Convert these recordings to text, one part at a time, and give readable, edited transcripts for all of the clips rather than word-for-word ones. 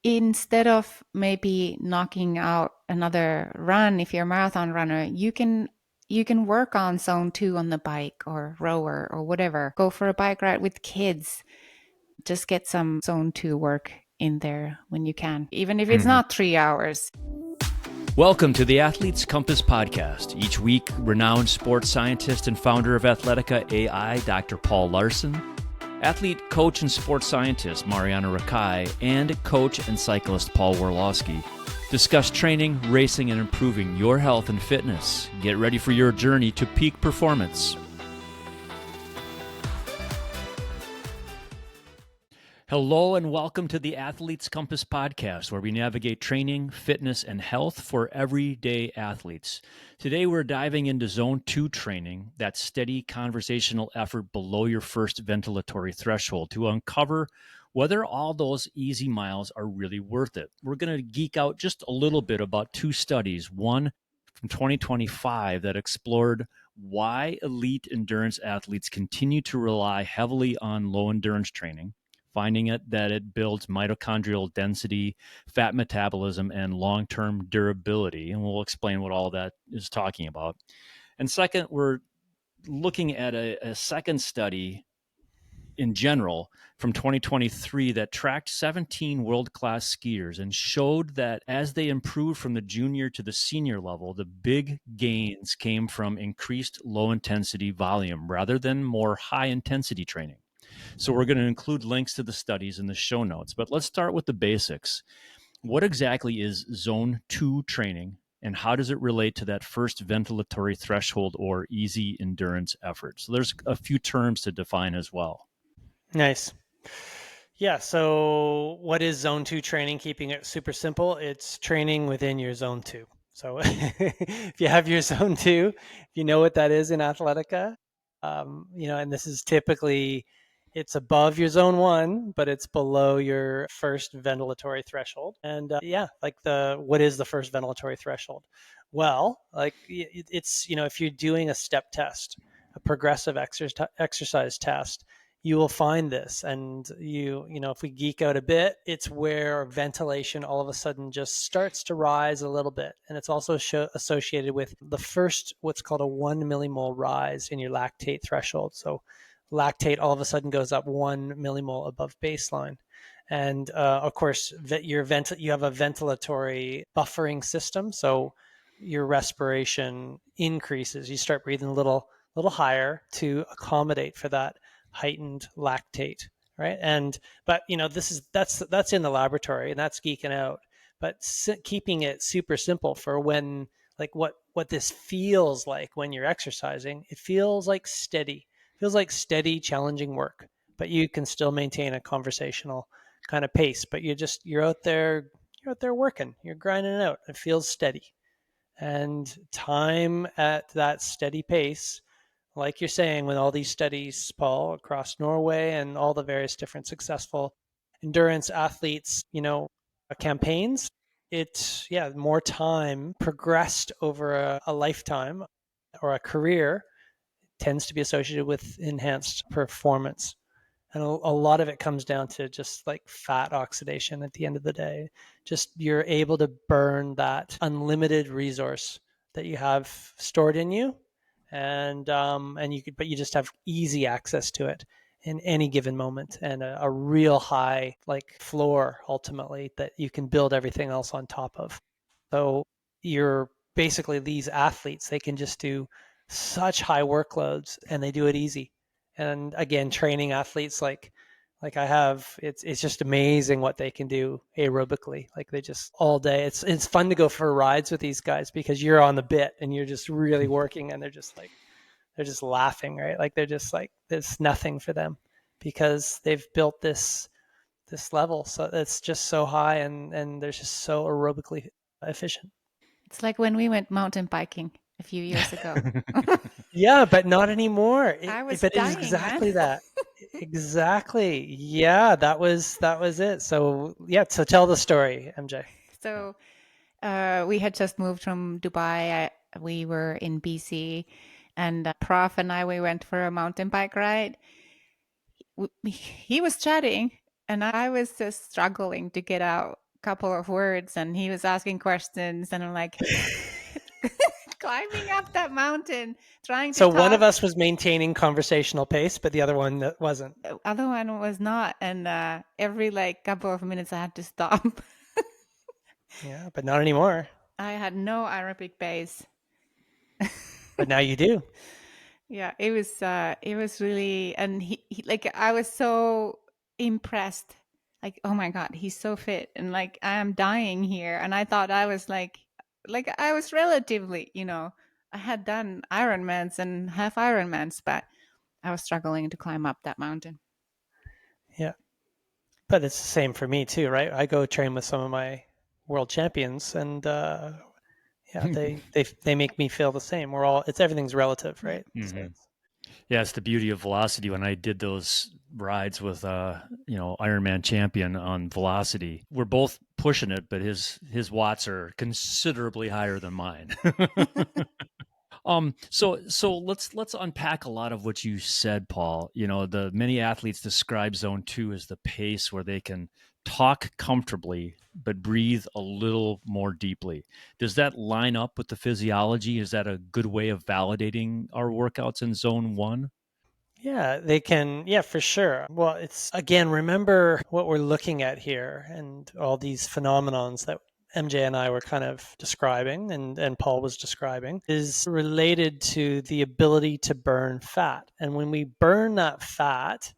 instead of maybe knocking out another run, if you're a marathon runner, you can work on zone 2 on the bike or rower or whatever. Go for a bike ride with kids. Just get some zone 2 work in there when you can, even if it's not 3 hours. Welcome to the Athletes Compass podcast. Each week, renowned sports scientist and founder of Athletica AI, Dr. Paul Larson, athlete, coach, and sports scientist Mariana Rakai, and coach and cyclist Paul Worlowski discuss training, racing, and improving your health and fitness. Get ready for your journey to peak performance. Hello and welcome to the Athletes Compass podcast, where we navigate training, fitness, and health for everyday athletes. Today, we're diving into Zone 2 training, that steady conversational effort below your first ventilatory threshold, to uncover whether all those easy miles are really worth it. We're going to geek out just a little bit about two studies, one from 2025 that explored why elite endurance athletes continue to rely heavily on low endurance training, finding that it builds mitochondrial density, fat metabolism, and long-term durability. And we'll explain what all that is talking about. And second, we're looking at a second study in general from 2023 that tracked 17 world-class skiers and showed that as they improved from the junior to the senior level, the big gains came from increased low-intensity volume rather than more high-intensity training. So we're going to include links to the studies in the show notes, but let's start with the basics. What exactly is Zone 2 training, and how does it relate to that first ventilatory threshold or easy endurance effort? So there's a few terms to define as well. Nice. Yeah. So what is Zone 2 training? Keeping it super simple, it's training within your Zone 2. So if you have your Zone 2, if you know what that is in Athletica, and this is typically, it's above your Zone 1, but it's below your first ventilatory threshold. And what is the first ventilatory threshold? Well, it's, if you're doing a step test, a progressive exercise test, you will find this. And if we geek out a bit, it's where ventilation all of a sudden just starts to rise a little bit. And it's also associated with the first, what's called a 1 millimole rise in your lactate threshold. So lactate all of a sudden goes up 1 millimole above baseline. And of course, you have a ventilatory buffering system. So your respiration increases. You start breathing a little higher to accommodate for that heightened lactate, right? But that's in the laboratory, and that's geeking out. But keeping it super simple for when, like, what this feels like when you're exercising, it feels like steady, challenging work, but you can still maintain a conversational kind of pace. But you're out there working, you're grinding it out. It feels steady, and time at that steady pace, like you're saying, with all these studies, Paul, across Norway and all the various different successful endurance athletes, campaigns, more time progressed over a lifetime or a career tends to be associated with enhanced performance. And a lot of it comes down to just like fat oxidation at the end of the day. Just you're able to burn that unlimited resource that you have stored in you, and you just have easy access to it in any given moment, and a real high like floor ultimately that you can build everything else on top of. So you're basically, these athletes, they can just do such high workloads and they do it easy. And again, training athletes like I have, it's just amazing what they can do aerobically. Like, they just all day. It's fun to go for rides with these guys because you're on the bit and you're just really working, and they're just laughing, right? Like, they're just like, there's nothing for them because they've built this level. So it's just so high, and they're just so aerobically efficient. It's like when we went mountain biking a few years ago. Yeah, but not anymore. I was But dying, it's exactly man. that. Exactly. Yeah, that was it. So yeah, so tell the story, MJ. So we had just moved from Dubai. We were in BC, and Prof and we went for a mountain bike ride. He was chatting, and I was just struggling to get out couple of words, and he was asking questions, and I'm like climbing up that mountain, trying to So one of talk. us was maintaining conversational pace, but the other one wasn't. The other one was not, and every like couple of minutes I had to stop. Yeah, but not anymore. I had no aerobic base. But now you do. Yeah, it was really, and he like I was so impressed. Like, oh my God, he's so fit, and like I am dying here. And I thought I was like I was relatively, I had done Ironmans and half Ironmans, but I was struggling to climb up that mountain. Yeah. But it's the same for me too, right? I go train with some of my world champions, and yeah, they make me feel the same. Everything's relative, Yeah. right? So Mhm. Yeah, it's the beauty of velocity. When I did those rides with Ironman champion on velocity, we're both pushing it, but his watts are considerably higher than mine. So let's unpack a lot of what you said, Paul. The many athletes describe zone 2 as the pace where they can talk comfortably but breathe a little more deeply. Does that line up with the physiology? Is that a good way of validating our workouts in zone 1? yeah, they can. Yeah, for sure. Well, it's again, remember what we're looking at here and all these phenomenons that MJ and I were kind of describing and Paul was describing is related to the ability to burn fat. And when we burn that fat,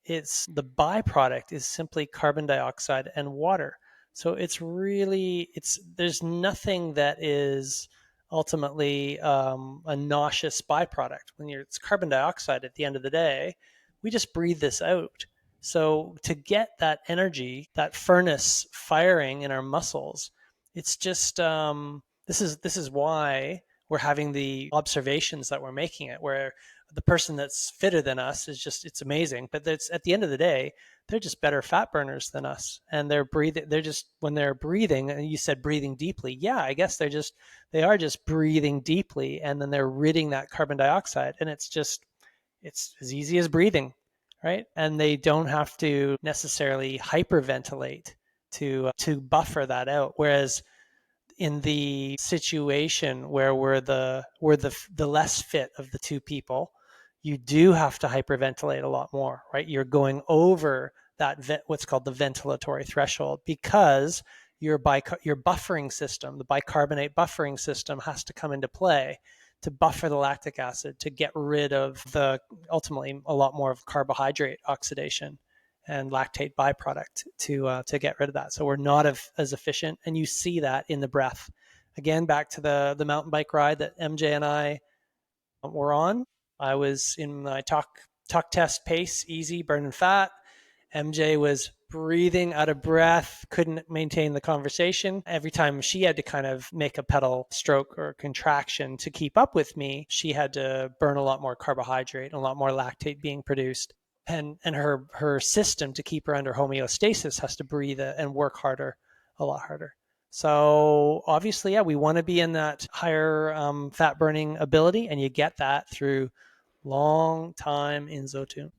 it's the byproduct is simply carbon dioxide and water. So there's nothing that is ultimately a nauseous byproduct. It's carbon dioxide at the end of the day, we just breathe this out. So to get that energy, that furnace firing in our muscles, it's just this is why we're having the observations that we're making it, where the person that's fitter than us it's amazing, but that's at the end of the day, they're just better fat burners than us, and they're just when they're breathing, and you said breathing deeply, yeah, I guess they are just breathing deeply, and then they're ridding that carbon dioxide, and it's as easy as breathing, right? And they don't have to necessarily hyperventilate to buffer that out, whereas in the situation where we're the less fit of the two people, you do have to hyperventilate a lot more, right? You're going over what's called the ventilatory threshold, because your buffering system, the bicarbonate buffering system, has to come into play to buffer the lactic acid, to get rid of the ultimately a lot more of carbohydrate oxidation and lactate byproduct to get rid of that. So we're not as efficient, and you see that in the breath. Again, back to the mountain bike ride that MJ and I were on. I was in my talk test pace, easy, burning fat. MJ was breathing out of breath, couldn't maintain the conversation. Every time she had to kind of make a pedal stroke or contraction to keep up with me, she had to burn a lot more carbohydrate, a lot more lactate being produced. And her system, to keep her under homeostasis, has to breathe and work harder, a lot harder. So obviously, yeah, we want to be in that higher fat burning ability, and you get that through long time in zone 2.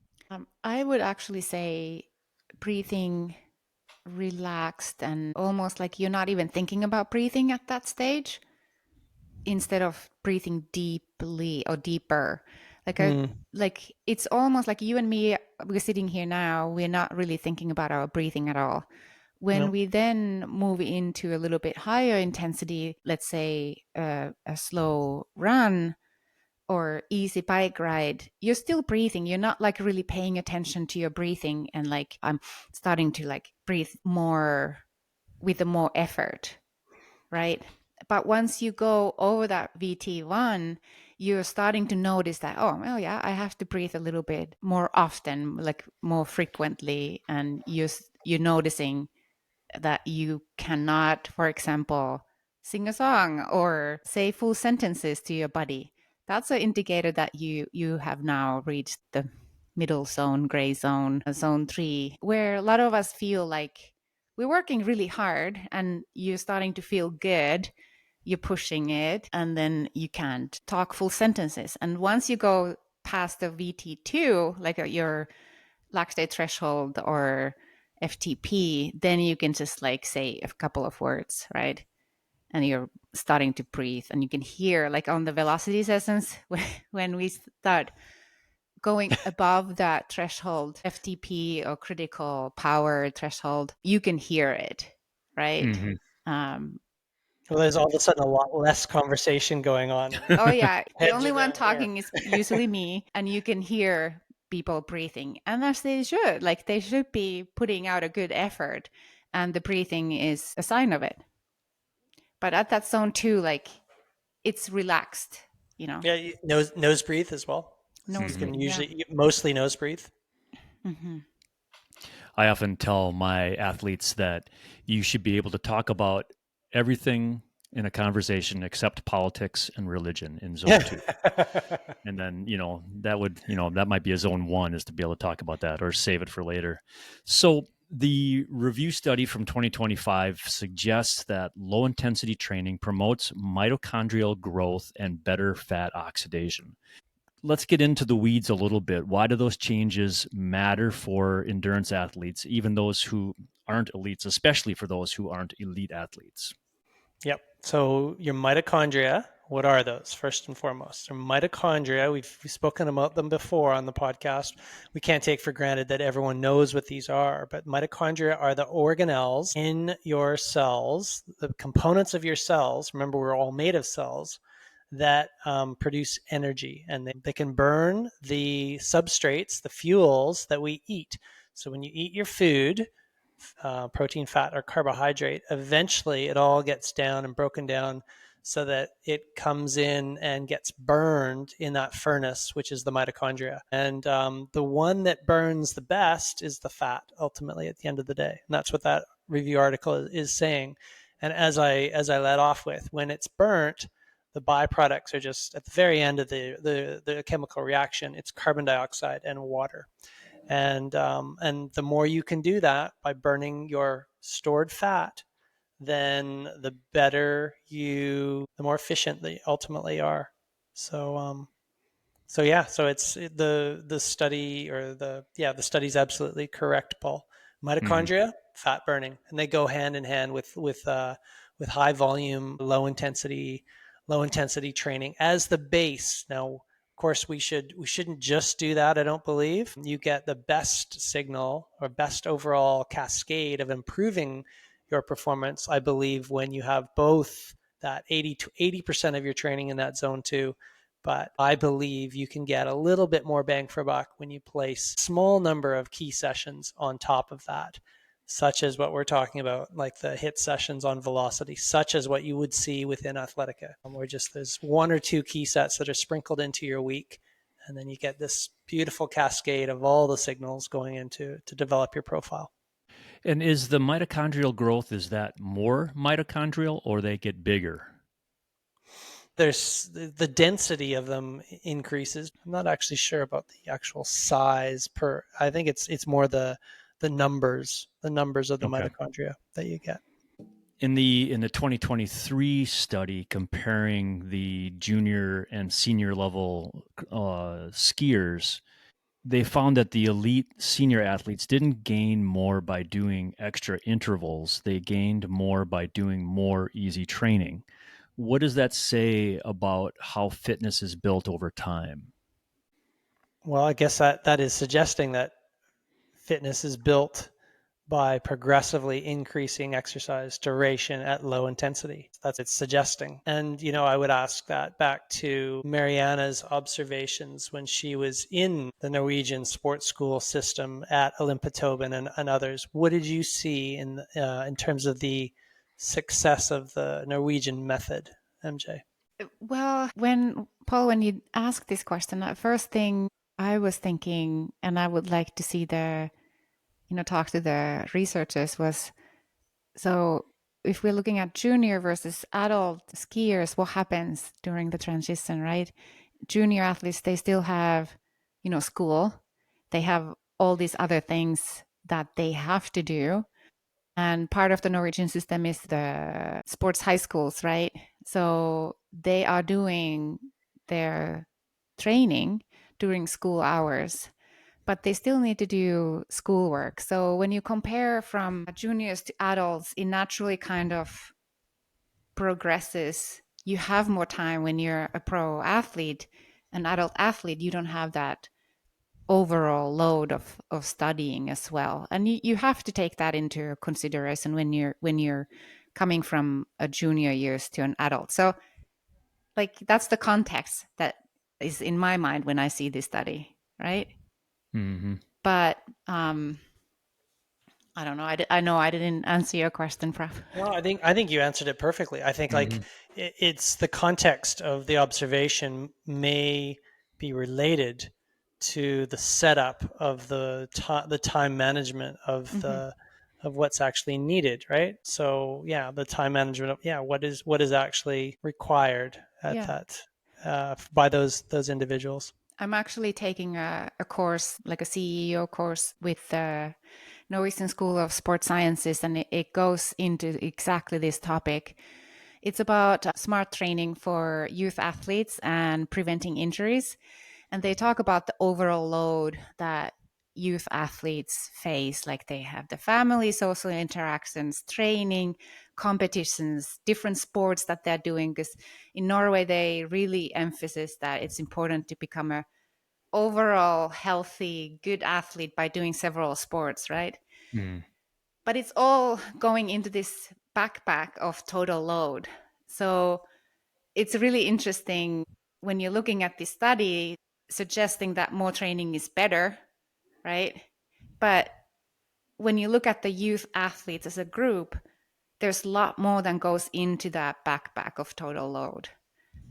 I would actually say breathing relaxed and almost like you're not even thinking about breathing at that stage, instead of breathing deeply or deeper. Like I Mm, like it's almost like you and me, we're sitting here now, we're not really thinking about our breathing at all. When no. we then move into a little bit higher intensity, let's say a slow run or easy bike ride, you're still breathing. You're not like really paying attention to your breathing, and like I'm starting to like breathe more with a more effort, right? But once you go over that VT1, you're starting to notice that, oh, well, yeah, I have to breathe a little bit more often, like more frequently. And you're noticing that you cannot, for example, sing a song or say full sentences to your body. That's an indicator that you have now reached the middle zone, gray zone, zone 3, where a lot of us feel like we're working really hard and you're starting to feel good. You're pushing it, and then you can't talk full sentences. And once you go past the VT2, like your lactate threshold or FTP, then you can just like say a couple of words, right? And you're starting to breathe, and you can hear like on the velocity sessions when we start going above that threshold, FTP or critical power threshold, you can hear it, right? Um, Well, there's all of a sudden a lot less conversation going on. oh yeah, the Heads only are one down here. talking is usually me, and you can hear people breathing, and as they should. Like they should be putting out a good effort, and the breathing is a sign of it. But at that zone two, like it's relaxed, you know. Yeah, nose breathe as well. So you Nose can breathe, yeah. usually mostly nose breathe. Mm-hmm. I often tell my athletes that you should be able to talk about everything in a conversation except politics and religion in zone two. And then, that might be a zone one, is to be able to talk about that or save it for later. So the review study from 2025 suggests that low intensity training promotes mitochondrial growth and better fat oxidation. Let's get into the weeds a little bit. Why do those changes matter for endurance athletes, even those who aren't elites, especially for those who aren't elite athletes? Yep. So your mitochondria, what are those? First and foremost, your mitochondria. We've spoken about them before on the podcast. We can't take for granted that everyone knows what these are, but mitochondria are the organelles in your cells, the components of your cells. Remember, we're all made of cells that produce energy, and they can burn the substrates, the fuels that we eat. So when you eat your food, protein, fat, or carbohydrate, eventually it all gets down and broken down so that it comes in and gets burned in that furnace, which is the mitochondria. And the one that burns the best is the fat, ultimately, at the end of the day. And that's what that review article is saying. And as I led off with, when it's burnt, the byproducts are just at the very end of the chemical reaction, it's carbon dioxide and water. And the more you can do that by burning your stored fat, then the better the more efficient they ultimately are. So yeah, so it's the study, or the study's absolutely correct, Paul. Mitochondria, fat burning, and they go hand in hand with high volume, low intensity training as the base. Now, of course, we shouldn't just do that. I don't believe you get the best signal or best overall cascade of improving your performance, I believe, when you have both that 80% of your training in that zone two. But I believe you can get a little bit more bang for buck when you place a small number of key sessions on top of that, such as what we're talking about, like the HIIT sessions on velocity, such as what you would see within Athletica, where just there's one or two key sets that are sprinkled into your week, and then you get this beautiful cascade of all the signals going into to develop your profile. And is the mitochondrial growth, is that more mitochondrial, or they get bigger? There's the density of them increases. I'm not actually sure about the actual size per. I think it's more the numbers of the Okay. mitochondria that you get. In the 2023 study comparing the junior and senior level skiers, they found that the elite senior athletes didn't gain more by doing extra intervals. They gained more by doing more easy training. What does that say about how fitness is built over time? Well, I guess that is suggesting that fitness is built by progressively increasing exercise duration at low intensity. That's it's suggesting. And, I would ask that back to Mariana's observations when she was in the Norwegian sports school system at Olympitoben and others. What did you see in terms of the success of the Norwegian method, MJ? Well, when you asked this question, the first thing I was thinking, and I would like to see talk to the researchers, was, so if we're looking at junior versus adult skiers, what happens during the transition, right? Junior athletes, they still have, school. They have all these other things that they have to do. And part of the Norwegian system is the sports high schools, right? So they are doing their training during school hours. but they still need to do schoolwork. So when you compare from juniors to adults, it naturally kind of progresses. You have more time when you're a pro athlete, an adult athlete. You don't have that overall load of studying as well, and you have to take that into consideration when you're coming from a junior years to an adult. So like that's the context that is in my mind when I see this study, right? Mm-hmm. But I don't know. I know I didn't answer your question, Prof. No, I think you answered it perfectly. I think Mm-hmm. like it's the context of the observation may be related to the setup of the time management of Mm-hmm. the of what's actually needed, right? So yeah, the time management of what is actually required at Yeah. that by those individuals. I'm actually taking a course, like a CEO course with the Norwegian School of Sports Sciences, and it goes into exactly this topic. It's about smart training for youth athletes and preventing injuries. And they talk about the overall load that youth athletes face. Like they have the family, social interactions, training, competitions, different sports that they're doing. Because in Norway, they really emphasize that it's important to become a overall healthy, good athlete by doing several sports, right? Mm. But it's all going into this backpack of total load. So it's really interesting when you're looking at this study suggesting that more training is better, right? But when you look at the youth athletes as a group, there's a lot more than goes into that backpack of total load.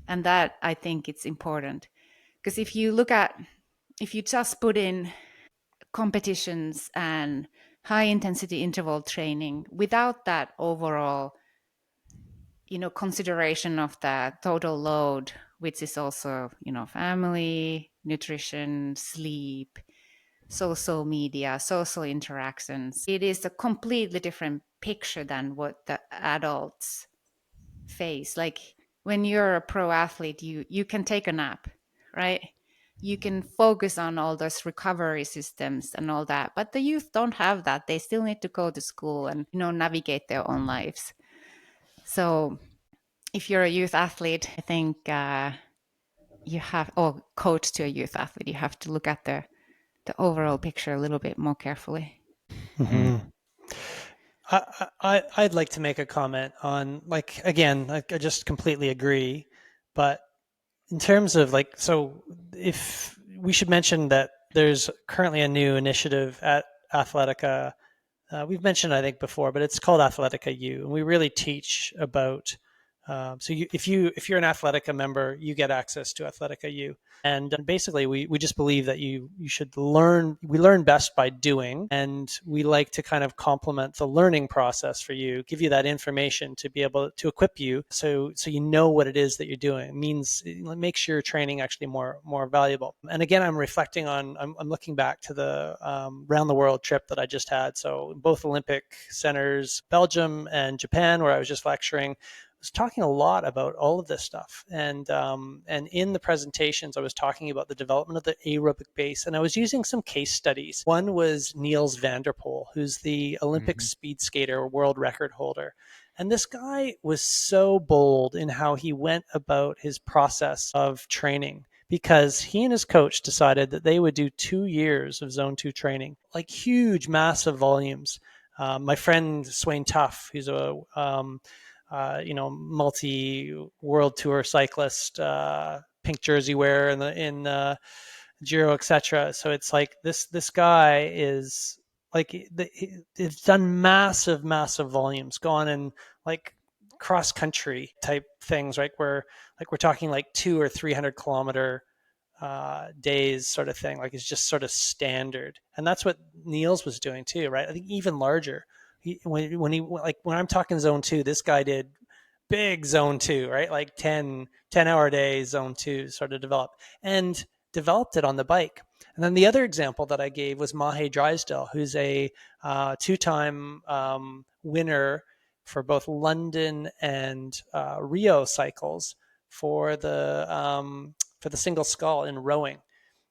And that I think it's important. Because if you just put in competitions and high intensity interval training without that overall consideration of the total load, which is also family, nutrition, sleep, social media, social interactions, it is a completely different picture than what the adults face. Like when you're a pro athlete, you can take a nap, right? You can focus on all those recovery systems and all that, but the youth don't have that. They still need to go to school and navigate their own lives. So if you're a youth athlete, I think you have, or coach to a youth athlete, you have to look at the overall picture a little bit more carefully. Mm. Mm-hmm. I'd like to make a comment on, like, again, like, I just completely agree, but in terms of like, so if we should mention that there's currently a new initiative at Athletica. We've mentioned, I think, before, but it's called Athletica U, and we really teach about. If you're an Athletica member, you get access to Athletica U, and basically we just believe that you should learn. We learn best by doing, and we like to kind of complement the learning process for you, give you that information to be able to equip you, so you know what it is that you're doing. It means it makes your training actually more valuable. And again, I'm reflecting on. I'm looking back to the round the world trip that I just had. So both Olympic centers, Belgium and Japan, where I was just lecturing, was talking a lot about all of this stuff, and in the presentations, I was talking about the development of the aerobic base, and I was using some case studies. One was Niels van der Poel, who's the Olympic Mm-hmm. speed skater, world record holder, and this guy was so bold in how he went about his process of training, because he and his coach decided that they would do 2 years of zone 2 training, like huge, massive volumes. My friend Swain Tuff, who's a multi-world tour cyclist, pink jersey wearer in Giro, etc. So it's like this guy is like it's done massive volumes, gone in like cross country type things, right? Where like we're talking like 200 or 300 kilometer days sort of thing. Like it's just sort of standard, and that's what Niels was doing too, right? I think even larger. When I'm talking zone 2, this guy did big zone 2, right? Like 10 hour days zone 2 sort of developed, and developed it on the bike. And then the other example that I gave was Mahe Drysdale, who's a two-time winner for both London and Rio cycles for the single scull in rowing.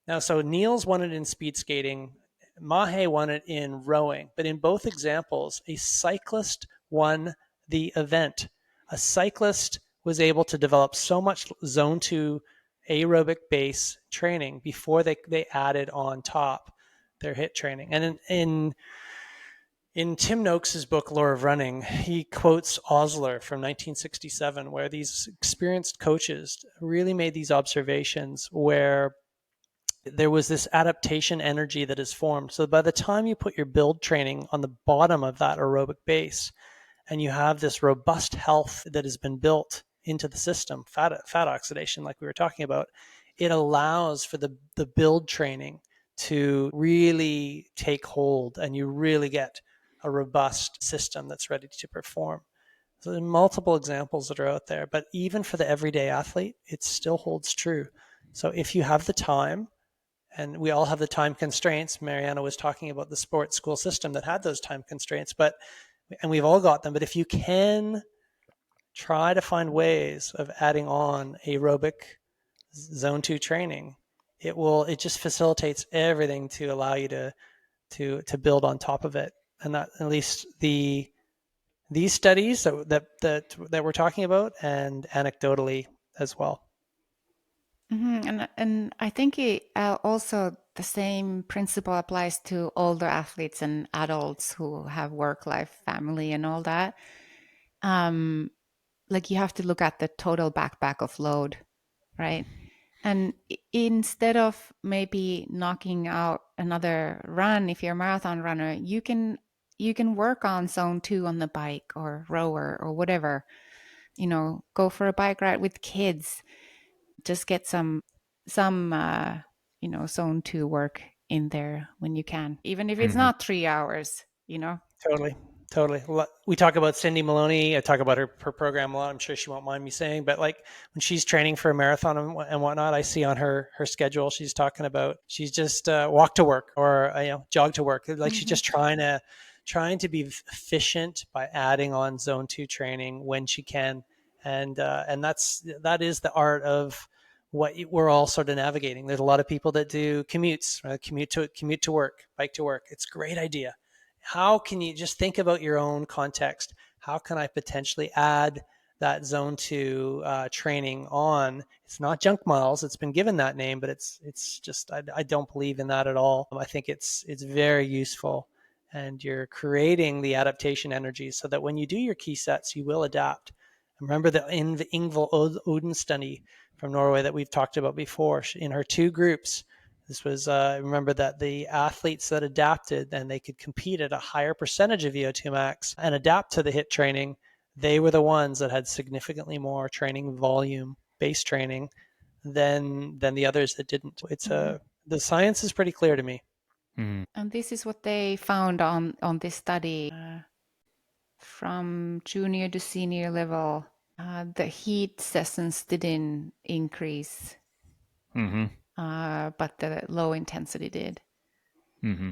Now, so Niels won it in speed skating, Mahe won it in rowing, but in both examples, a cyclist won the event. A cyclist was able to develop so much zone 2 aerobic base training before they added on top their HIIT training. And in Tim Noakes' book, Lore of Running, he quotes Osler from 1967, where these experienced coaches really made these observations where there was this adaptation energy that is formed. So by the time you put your build training on the bottom of that aerobic base and you have this robust health that has been built into the system, fat oxidation, like we were talking about, it allows for the build training to really take hold and you really get a robust system that's ready to perform. So there are multiple examples that are out there, but even for the everyday athlete, it still holds true. So if you have the time, and we all have the time constraints. Mariana was talking about the sports school system that had those time constraints, and we've all got them. But if you can try to find ways of adding on aerobic zone 2 training, it just facilitates everything to allow you to build on top of it. And that, at least these studies that we're talking about, and anecdotally as well. And I think also the same principle applies to older athletes and adults who have work life, family, and all that. Like you have to look at the total backpack of load, right? And instead of maybe knocking out another run, if you're a marathon runner, you can work on zone 2 on the bike or rower or whatever. Go for a bike ride with kids. Just get some zone 2 work in there when you can, even if it's Mm-hmm. not 3 hours. Totally. We talk about Cindy Maloney. I talk about her program a lot. I'm sure she won't mind me saying, but like when she's training for a marathon and whatnot, I see on her schedule, she's talking about, she's just walk to work or jog to work. Like she's just trying to be efficient by adding on zone 2 training when she can. And that is the art of what we're all sort of navigating. There's a lot of people that do commutes, commute to work, bike to work. It's a great idea. How can you just think about your own context? How can I potentially add that zone 2 training on? It's not junk miles. It's been given that name, but it's just I don't believe in that at all. I think it's very useful, and you're creating the adaptation energy so that when you do your key sets, you will adapt. Remember that in the Ingvild Oden study from Norway that we've talked about before, in her 2 groups, this was, remember that the athletes that adapted and they could compete at a higher percentage of VO2 max and adapt to the HIIT training, they were the ones that had significantly more training volume, base training, than the others that didn't. The science is pretty clear to me. Mm-hmm. And this is what they found on this study from junior to senior level. The heat sessions didn't increase, but the low intensity did. Mm-hmm.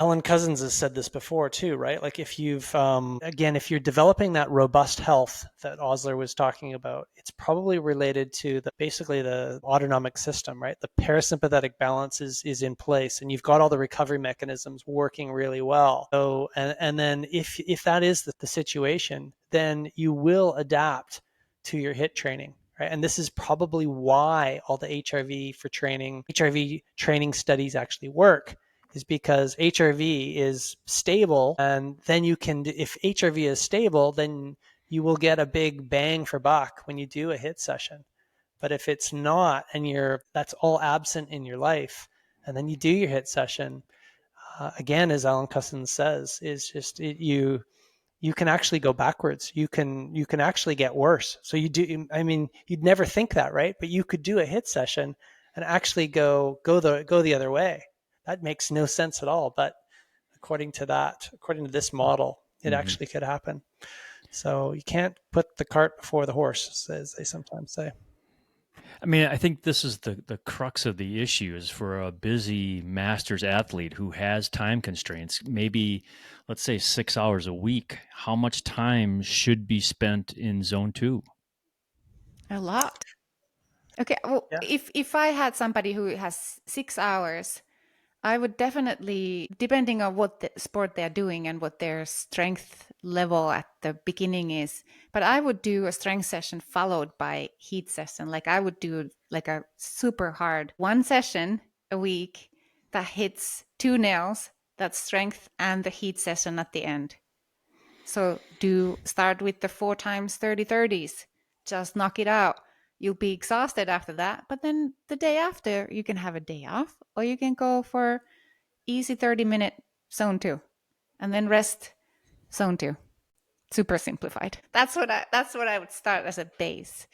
Ellen Cousins has said this before too, right? Like if you've, again, if you're developing that robust health that Osler was talking about, it's probably related to basically the autonomic system, right? The parasympathetic balance is in place and you've got all the recovery mechanisms working really well. So, and then if that is the situation, then you will adapt to your HIIT training. Right? And this is probably why all the HRV training studies actually work, is because HRV is stable, and then if HRV is stable, then you will get a big bang for buck when you do a HIIT session. But if it's not, and that's all absent in your life, and then you do your HIIT session, again, as Alan Cousins says, is just you can actually go backwards. You can actually get worse. So you'd never think that, right? But you could do a HIIT session and actually go the other way. That makes no sense at all. But according to this model, it actually could happen. So you can't put the cart before the horse, as they sometimes say. I mean, I think this is the crux of the issue is for a busy masters athlete who has time constraints, maybe let's say 6 hours a week. How much time should be spent in zone 2? A lot. Okay, well, Yeah. if I had somebody who has 6 hours, I would definitely, depending on what the sport they're doing and what their strength level at the beginning is, but I would do a strength session followed by heat session. Like I would do like a super hard one session a week that hits two nails, that's strength, and the heat session at the end. So do start with the 4 times 30 30s. Just knock it out. You'll be exhausted after that, but then the day after you can have a day off, or you can go for easy 30-minute zone two, and then rest zone two. Super simplified. That's what I would start as a base.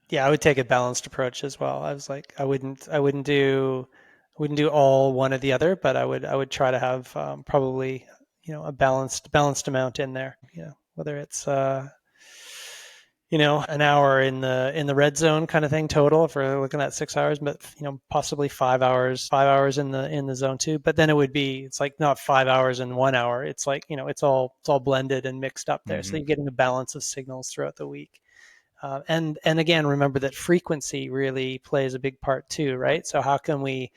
Yeah, I would take a balanced approach as well. I was like, I wouldn't do all one or the other, but I would try to have probably a balanced amount in there. Whether it's an hour in the red zone kind of thing total if we're looking at 6 hours, but possibly 5 hours in the zone two. But then it's like not 5 hours in 1 hour. It's like it's all blended and mixed up there. So Mm-hmm. you're getting a balance of signals throughout the week. And again, remember that frequency really plays a big part too, right? So how can we?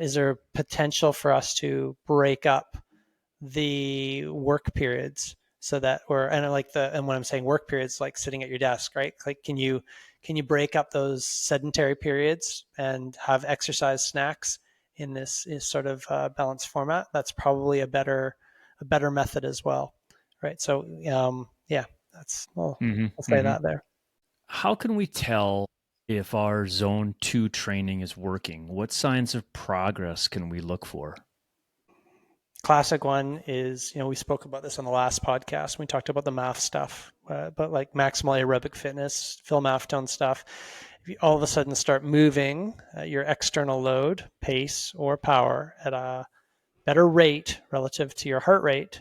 Is there potential for us to break up the work periods so that and when I'm saying work periods, like sitting at your desk, right? Like, can you break up those sedentary periods and have exercise snacks in this is sort of balanced format? That's probably a better method as well, right? So yeah, I'll say Mm-hmm. that there. How can we tell if our zone 2 training is working? What signs of progress can we look for? Classic one is, we spoke about this on the last podcast. We talked about the math stuff, but like maximal aerobic fitness, Phil Maffetone stuff. If you all of a sudden start moving your external load, pace, or power at a better rate relative to your heart rate,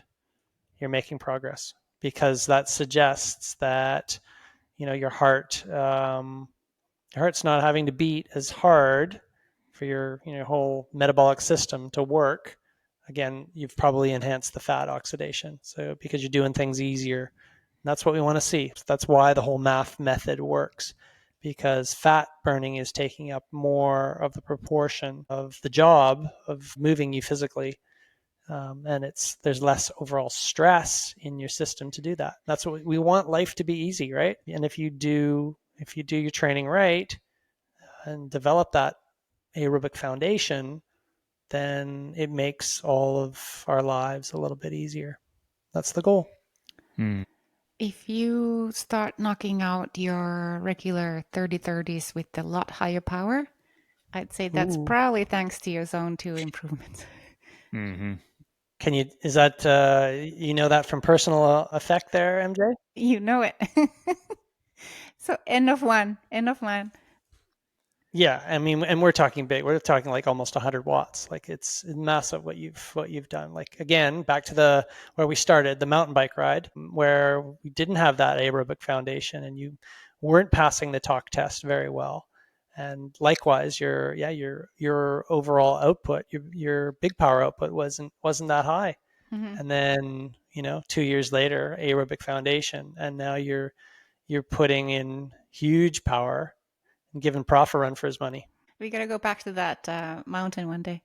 you're making progress because that suggests that your heart's not having to beat as hard for your whole metabolic system to work. Again, you've probably enhanced the fat oxidation. So because you're doing things easier, and that's what we want to see. That's why the whole MAF method works, because fat burning is taking up more of the proportion of the job of moving you physically. And there's less overall stress in your system to do that. That's what we want, life to be easy, right? And if you do your training right and develop that aerobic foundation, then it makes all of our lives a little bit easier. That's the goal. Hmm. If you start knocking out your regular 30 30s with a lot higher power, I'd say that's Ooh. probably thanks to your zone two improvements. Mm-hmm. Is that, that from personal effect there, MJ? You know it. So end of one, end of one. Yeah, I mean, and we're talking big. We're talking like almost 100 watts. Like it's massive what you've done. Like again, back to where we started, the mountain bike ride, where we didn't have that aerobic foundation, and you weren't passing the talk test very well. And likewise, your overall output, your big power output wasn't that high. Mhm. And then 2 years later, aerobic foundation, and now you're putting in huge power and giving Prof a run for his money. We gotta go back to that mountain one day.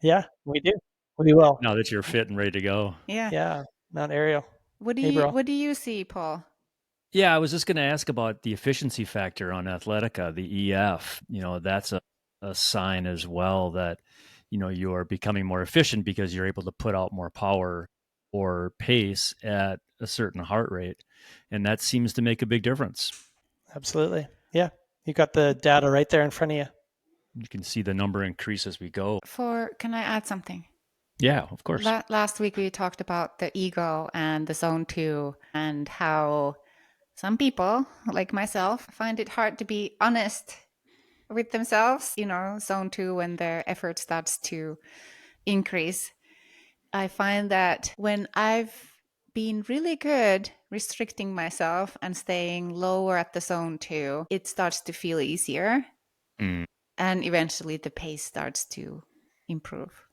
Yeah, we do. We will. Now that you're fit and ready to go. Yeah. Yeah, Mount Ariel. What do Hey, you bro. what do you see, Paul? Yeah, I was just going to ask about the efficiency factor on Athletica, the EF. That's a sign as well that, you're becoming more efficient because you're able to put out more power or pace at a certain heart rate. And that seems to make a big difference. Absolutely. Yeah, you got the data right there in front of you. You can see the number increase as we go. Can I add something? Yeah, of course. Last week we talked about the ego and the zone two, and how some people, like myself, find it hard to be honest with themselves. Zone two, when their effort starts to increase. I find that when I've been really good restricting myself and staying lower at the zone two, it starts to feel easier, Mm. and eventually the pace starts to improve.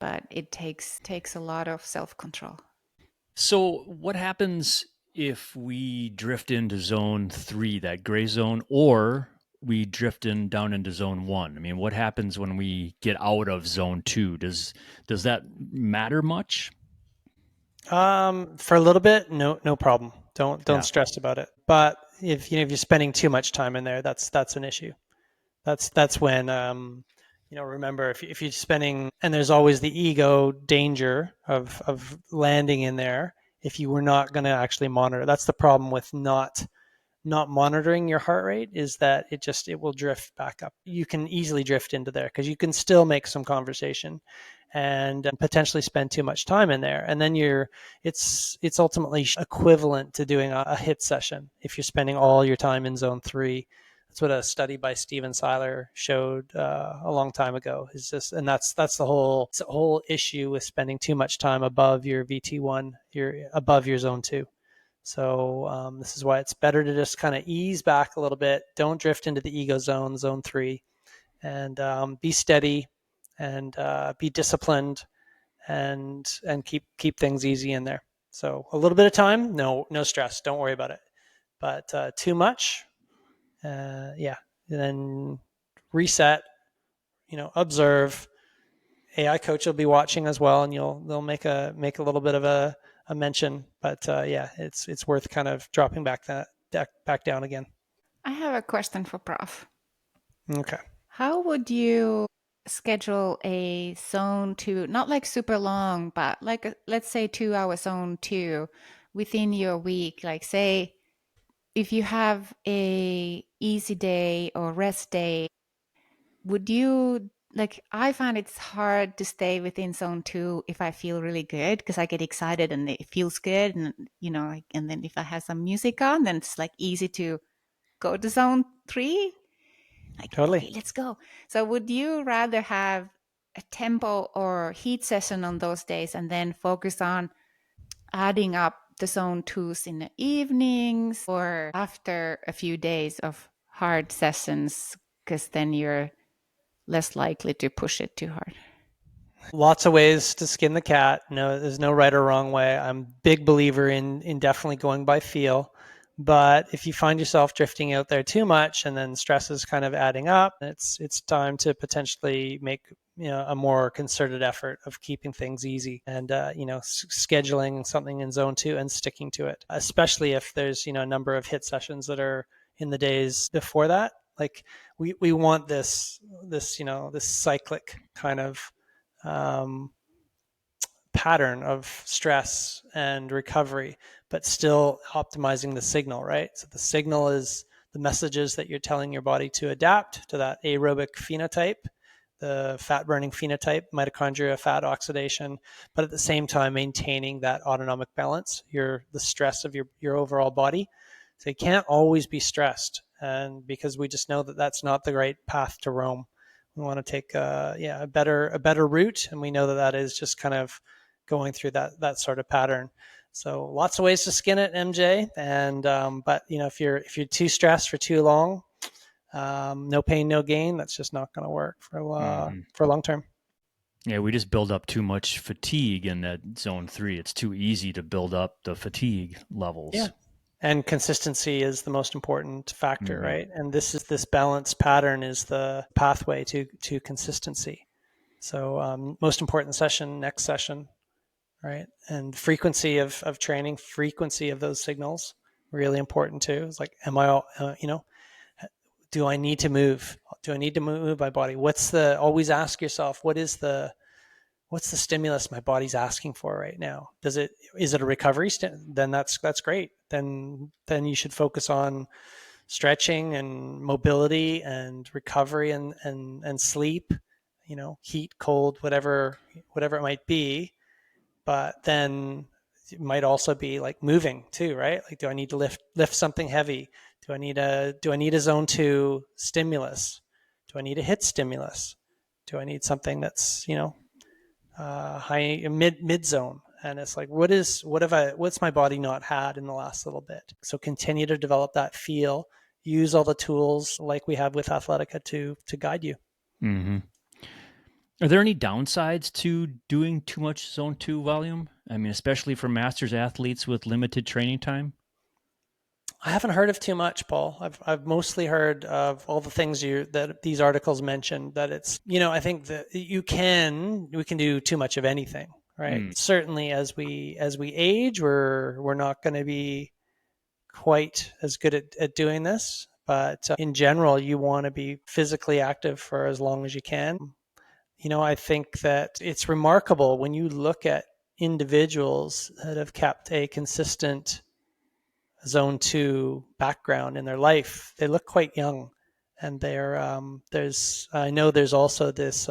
But it takes a lot of self-control. So, what happens if we drift into zone 3, that gray zone, or we drift down into zone 1? I mean, what happens when we get out of zone 2? Does that matter much? For a little bit, no problem. Don't Yeah. stress about it. But if if you're spending too much time in there, that's an issue. That's when remember, if you're spending, and there's always the ego danger of landing in there if you were not going to actually monitor. That's the problem with not monitoring your heart rate, is that it will drift back up. You can easily drift into there because you can still make some conversation and potentially spend too much time in there, and then it's ultimately equivalent to doing a hit session if you're spending all your time in zone 3. That's what a study by Steven Seiler showed a long time ago. Is just, and that's the whole issue with spending too much time above your VT1, you're above your zone 2. So this is why it's better to just kind of ease back a little bit. Don't drift into the ego zone, zone 3, and be steady and be disciplined and keep things easy in there. So a little bit of time, no stress, don't worry about it. But too much, yeah. And then reset. Observe. AI coach will be watching as well, and they'll make a little bit of a mention. But yeah, it's worth kind of dropping back back down again. I have a question for Prof. Okay. How would you schedule a zone 2, not like super long, but like let's say 2 hour zone 2 within your week? Like say if you have a easy day or rest day, would you like I find it's hard to stay within zone 2 if I feel really good because I get excited and it feels good, and like, and then if I have some music on, then it's like easy to go to zone 3. Like, Totally. okay, let's go. So would you rather have a tempo or heat session on those days and then focus on adding up the zone 2s in the evenings or after a few days of hard sessions, because then you're less likely to push it too hard? Lots of ways to skin the cat. No, there's no right or wrong way. I'm a big believer in definitely going by feel. But if you find yourself drifting out there too much and then stress is kind of adding up, it's time to potentially make a more concerted effort of keeping things easy and scheduling something in zone 2 and sticking to it, especially if there's a number of hit sessions that are in the days before that. Like we want this cyclic kind of um, pattern of stress and recovery, but still optimizing the signal, right? So the signal is the messages that you're telling your body to adapt to that aerobic phenotype, the fat burning phenotype, mitochondria, fat oxidation, but at the same time maintaining that autonomic balance, the stress of your overall body. So you can't always be stressed, and because we just know that that's not the right path to roam. We want to take a better route, and we know that is just kind of going through that sort of pattern. So lots of ways to skin it, MJ. And but if you're too stressed for too long, no pain, no gain. That's just not going to work for long term. Yeah, we just build up too much fatigue in that zone 3. It's too easy to build up the fatigue Yeah. levels. And consistency is the most important factor, Mm-hmm. right? And this balanced pattern is the pathway to consistency. So most important session, next session, right? And frequency of training, frequency of those signals, really important too. It's like, am I, do I need to move? Do I need to move my body? Always ask yourself, what's the stimulus my body's asking for right now? Is it a recovery? Then that's great. Then you should focus on stretching and mobility and recovery and sleep, heat, cold, whatever it might be. But then it might also be like moving too, right? Like, do I need to lift something heavy? Do I need a zone 2 stimulus? Do I need a hit stimulus? Do I need something that's high mid zone? And it's like, what's my body not had in the last little bit? So continue to develop that feel. Use all the tools like we have with Athletica to guide you. Mm-hmm. Are there any downsides to doing too much zone 2 volume? I mean, especially for masters athletes with limited training time? I haven't heard of too much, Paul. I've mostly heard of all the things that these articles mentioned. That it's, I think that we can do too much of anything, right? Certainly, as we age, we're not going to be quite as good at doing this. But in general, you want to be physically active for as long as you can. I think that it's remarkable when you look at individuals that have kept a consistent zone 2 background in their life. They look quite young, and I know there's also this,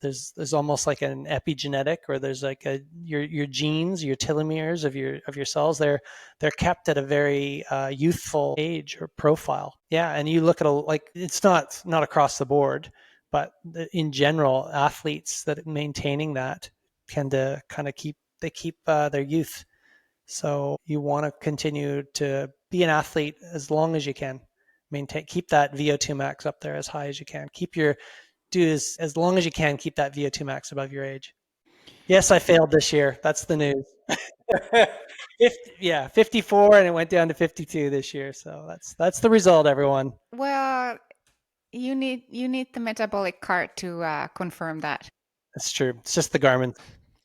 there's almost like an epigenetic, or there's like your genes, your telomeres of your cells, they're kept at a very youthful age or profile. Yeah, and you look at it's not across the board, but in general, athletes that maintaining that tend to kind of keep their youth. So you want to continue to be an athlete as long as you can. Keep that VO2 max up there as high as you can. As long as you can, keep that VO2 max above your age. Yes, I failed this year. That's the news. 54, and it went down to 52 this year. So that's the result, everyone. Well, you need the metabolic cart to confirm that. That's true. It's just the Garmin.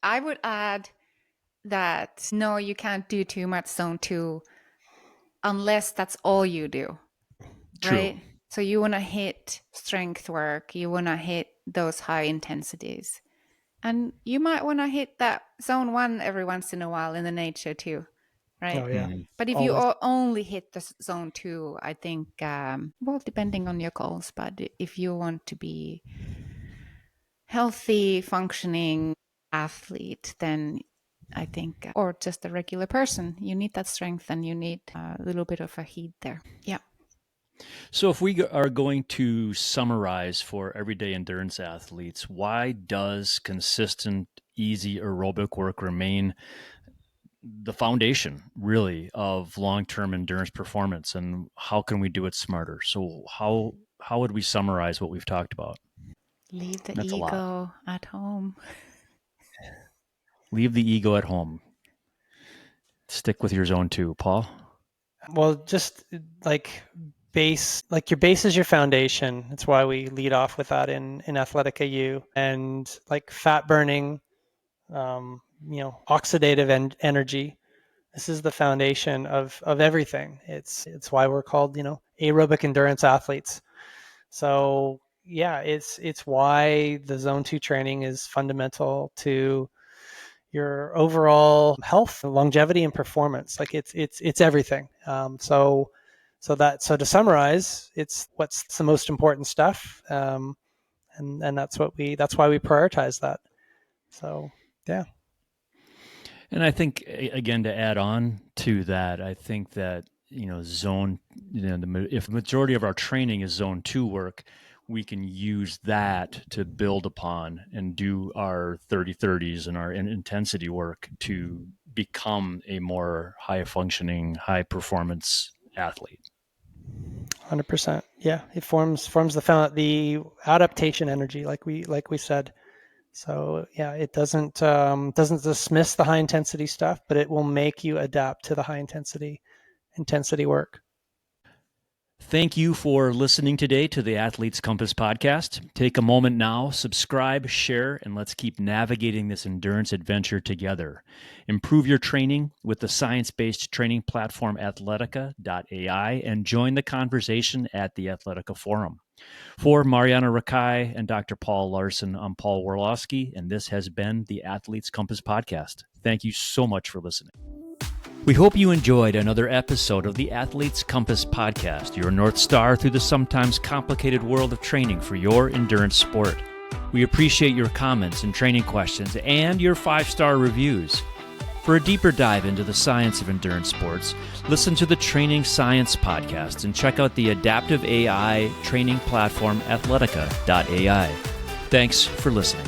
I would add that no, you can't do too much zone 2 unless that's all you do. True. Right? So you want to hit strength work, you want to hit those high intensities. And you might want to hit that zone 1 every once in a while in the nature too, right? Oh, yeah. But if you only hit the zone 2, I think, well, depending on your goals, but if you want to be healthy, functioning athlete, then I think, or just a regular person, you need that strength and you need a little bit of a heat there. Yeah. So if we are going to summarize for everyday endurance athletes, why does consistent, easy aerobic work remain the foundation, really, of long-term endurance performance, and how can we do it smarter? So how would we summarize what we've talked about? Leave the ego at home. Leave the ego at home. Stick with your zone 2, Paul. Well, just your base is your foundation. That's why we lead off with that in Athletica U. And like fat burning, oxidative energy. This is the foundation of everything. It's why we're called, aerobic endurance athletes. So yeah, it's why the zone 2 training is fundamental to your overall health, longevity, and performance. Like it's everything. So to summarize, it's what's the most important stuff, and that's why we prioritize that. So yeah. And I think, again, to add on to that, I think that if the majority of our training is zone 2 work, we can use that to build upon and do our 30-30s and our intensity work to become a more high-functioning, high-performance athlete. 100%. Yeah, it forms the adaptation energy, like we said. So yeah, it doesn't dismiss the high intensity stuff, but it will make you adapt to the high intensity work. Thank you for listening today to the Athletes Compass podcast. Take a moment now, subscribe, share, and let's keep navigating this endurance adventure together. Improve your training with the science-based training platform Athletica.ai and join the conversation at the Athletica Forum. For Mariana Rakai and Dr. Paul Larson, I'm Paul Worlowski, and this has been the Athletes Compass podcast. Thank you so much for listening. We hope you enjoyed another episode of the Athletes Compass podcast, your North Star through the sometimes complicated world of training for your endurance sport. We appreciate your comments and training questions and your 5-star reviews. For a deeper dive into the science of endurance sports, listen to the Training Science podcast and check out the adaptive AI training platform Athletica.ai. Thanks for listening.